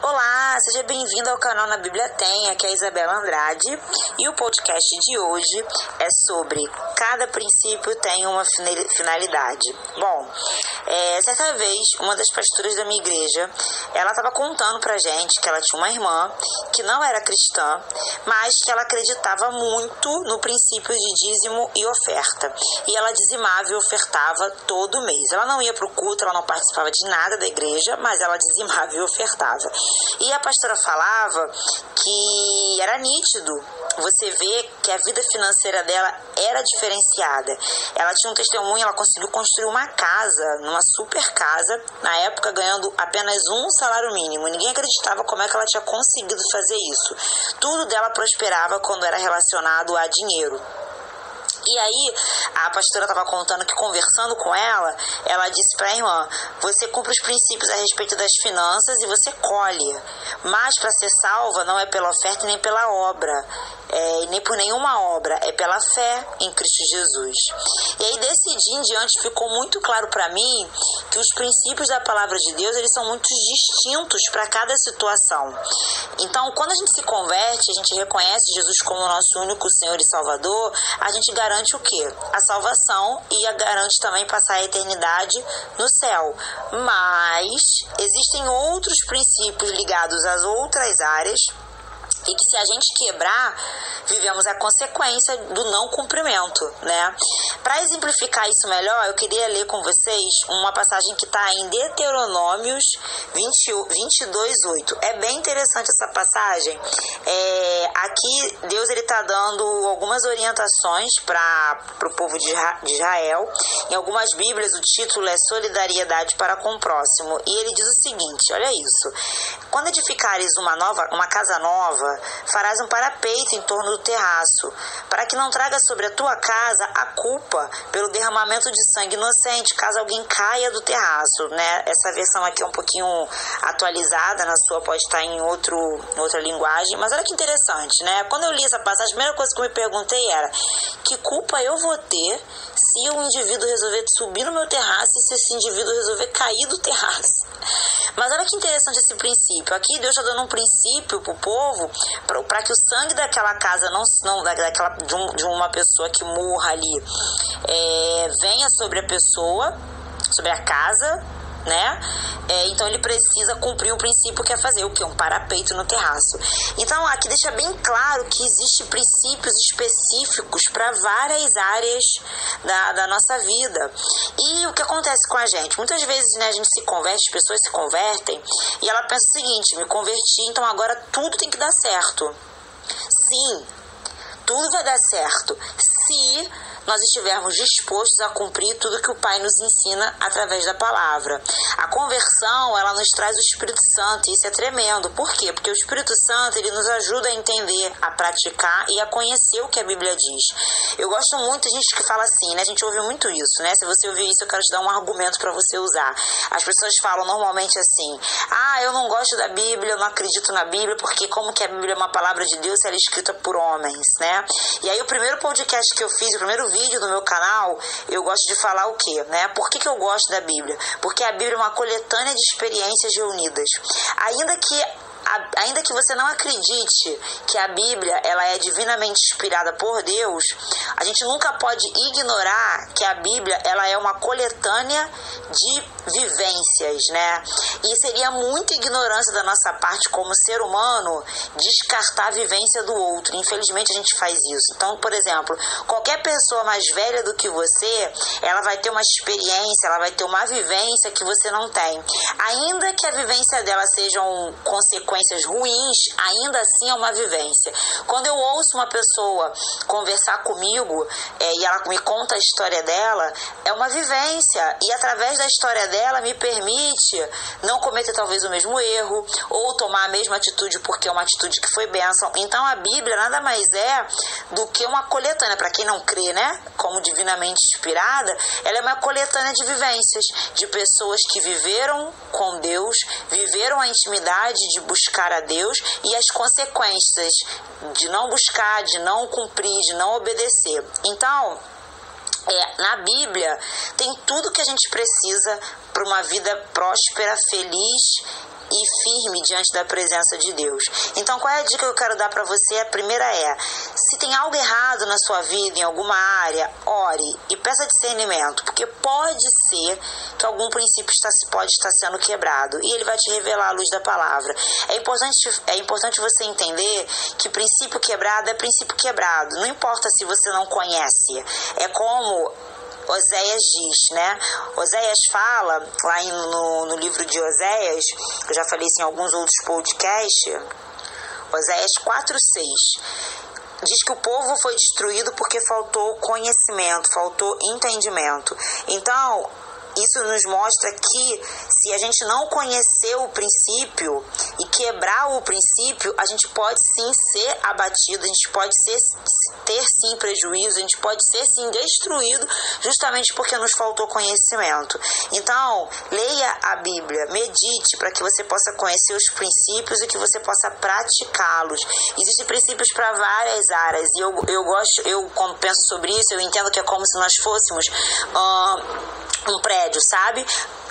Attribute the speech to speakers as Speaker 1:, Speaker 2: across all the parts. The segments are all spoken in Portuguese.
Speaker 1: Olá, seja bem-vindo ao canal Na Bíblia Tem, aqui é a Isabela Andrade e o podcast de hoje é sobre cada princípio tem uma finalidade. Bom, certa vez uma das pastoras da minha igreja, ela estava contando pra gente que ela tinha uma irmã que não era cristã, mas que ela acreditava muito no princípio de dízimo e oferta. E ela dizimava e ofertava todo mês. Ela não ia pro culto, ela não participava de nada da igreja, mas ela dizimava e ofertava. E a pastora falava que era nítido você vê que a vida financeira dela era diferenciada. Ela tinha um testemunho, ela conseguiu construir uma casa, numa super casa, na época ganhando apenas um salário mínimo. Ninguém acreditava como é que ela tinha conseguido fazer isso. Tudo dela prosperava quando era relacionado a dinheiro. E aí, a pastora estava contando que, conversando com ela, ela disse para a irmã: você cumpre os princípios a respeito das finanças e você colhe. Mas para ser salva não é pela oferta nem pela obra, nem por nenhuma obra, é pela fé em Cristo Jesus. E aí, desse dia em diante, ficou muito claro para mim que os princípios da palavra de Deus, eles são muito distintos para cada situação. Então, quando a gente se converte, a gente reconhece Jesus como nosso único Senhor e Salvador, a gente garante o quê? A salvação e garante também passar a eternidade no céu. Mas existem outros princípios ligados às outras áreas e que, se a gente quebrar, vivemos a consequência do não cumprimento, né? Para exemplificar isso melhor, eu queria ler com vocês uma passagem que está em Deuteronômios 22:8. É bem interessante essa passagem. Aqui, Deus está dando algumas orientações para o povo de Israel. Em algumas Bíblias, o título é Solidariedade para com o Próximo. E ele diz o seguinte, olha isso: quando edificares uma casa nova, farás um parapeito em torno do terraço, para que não traga sobre a tua casa a culpa pelo derramamento de sangue inocente, caso alguém caia do terraço, né? Essa versão aqui é um pouquinho atualizada, na sua pode estar em outra linguagem, mas olha que interessante, né? Quando eu li essa passagem, a primeira coisa que eu me perguntei era: que culpa eu vou ter se um indivíduo resolver subir no meu terraço e se esse indivíduo resolver cair do terraço? Mas olha que interessante esse princípio. Aqui Deus está dando um princípio para o povo, para que o sangue daquela casa, de uma pessoa que morra ali, venha sobre a pessoa, sobre a casa, né? Então ele precisa cumprir um princípio que é fazer o quê? Um parapeito no terraço. Então aqui deixa bem claro que existem princípios específicos para várias áreas da nossa vida. E o que acontece com a gente? Muitas vezes, né, a gente se converte, as pessoas se convertem e ela pensa o seguinte: me converti, então agora tudo tem que dar certo. Sim, tudo vai dar certo se nós estivermos dispostos a cumprir tudo que o Pai nos ensina através da palavra. A conversão, ela nos traz o Espírito Santo, e isso é tremendo. Por quê? Porque o Espírito Santo, ele nos ajuda a entender, a praticar e a conhecer o que a Bíblia diz. Eu gosto muito de gente que fala assim, né? A gente ouve muito isso, né? Se você ouvir isso, eu quero te dar um argumento para você usar. As pessoas falam normalmente assim: eu não gosto da Bíblia, eu não acredito na Bíblia, porque como que a Bíblia é uma palavra de Deus se ela é escrita por homens, né? E aí o primeiro podcast que eu fiz, o primeiro vídeo do meu canal, eu gosto de falar o quê, né? Por que eu gosto da Bíblia? Porque a Bíblia é uma coletânea de experiências reunidas. Ainda que você não acredite que a Bíblia ela é divinamente inspirada por Deus, a gente nunca pode ignorar que a Bíblia ela é uma coletânea de vivências, né? E seria muita ignorância da nossa parte como ser humano descartar a vivência do outro. Infelizmente a gente faz isso. Então, por exemplo, qualquer pessoa mais velha do que você, ela vai ter uma experiência, ela vai ter uma vivência que você não tem. Ainda que a vivência dela sejam consequências ruins, ainda assim é uma vivência. Quando eu ouço uma pessoa conversar comigo e ela me conta a história dela, é uma vivência, e através da história dela me permite não cometer talvez o mesmo erro ou tomar a mesma atitude porque é uma atitude que foi bênção. Então a Bíblia nada mais é do que uma coletânea, para quem não crê, né, como divinamente inspirada, ela é uma coletânea de vivências, de pessoas que viveram com Deus, viveram a intimidade de buscar a Deus e as consequências de não buscar, de não cumprir, de não obedecer. Então, na Bíblia tem tudo que a gente precisa para uma vida próspera, feliz e firme diante da presença de Deus. Então, qual é a dica que eu quero dar para você? A primeira é: se tem algo errado na sua vida, em alguma área, ore e peça discernimento, porque pode ser que algum princípio pode estar sendo quebrado, e ele vai te revelar à luz da palavra. É importante você entender que princípio quebrado é princípio quebrado, não importa se você não conhece. É como Oséias diz, né? Oséias fala, lá no livro de Oséias, eu já falei isso em alguns outros podcasts, Oséias 4:6, diz que o povo foi destruído porque faltou conhecimento, faltou entendimento. Então, isso nos mostra que se a gente não conhecer o princípio e quebrar o princípio, a gente pode sim ser abatido, a gente pode ter sim prejuízo, a gente pode ser sim destruído, justamente porque nos faltou conhecimento. Então, leia a Bíblia, medite para que você possa conhecer os princípios e que você possa praticá-los. Existem princípios para várias áreas, e eu quando penso sobre isso, eu entendo que é como se nós fôssemos um prédio, sabe?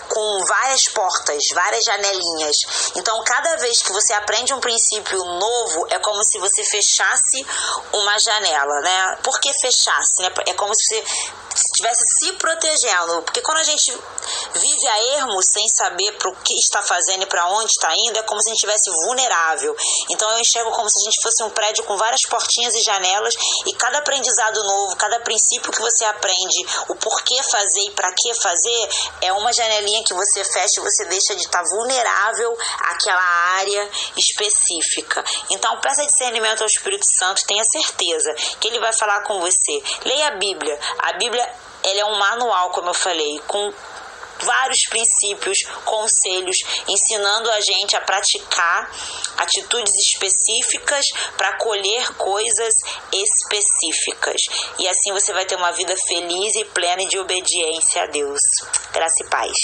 Speaker 1: Com várias portas, várias janelinhas. Então, cada vez que você aprende um princípio novo, é como se você fechasse uma janela, né? Por que fechasse, né? É como se você estivesse se protegendo, porque quando a gente vive a ermo sem saber para o que está fazendo e para onde está indo, é como se a gente estivesse vulnerável. Então eu enxergo como se a gente fosse um prédio com várias portinhas e janelas, e cada aprendizado novo, cada princípio que você aprende, o porquê fazer e para que fazer, é uma janelinha que você fecha e você deixa de estar vulnerável àquela área específica. Então peça discernimento ao Espírito Santo, tenha certeza que ele vai falar com você. Leia a Bíblia. A Bíblia, ela é um manual, como eu falei, com vários princípios, conselhos, ensinando a gente a praticar atitudes específicas para colher coisas específicas. E assim você vai ter uma vida feliz e plena de obediência a Deus. Graça e paz.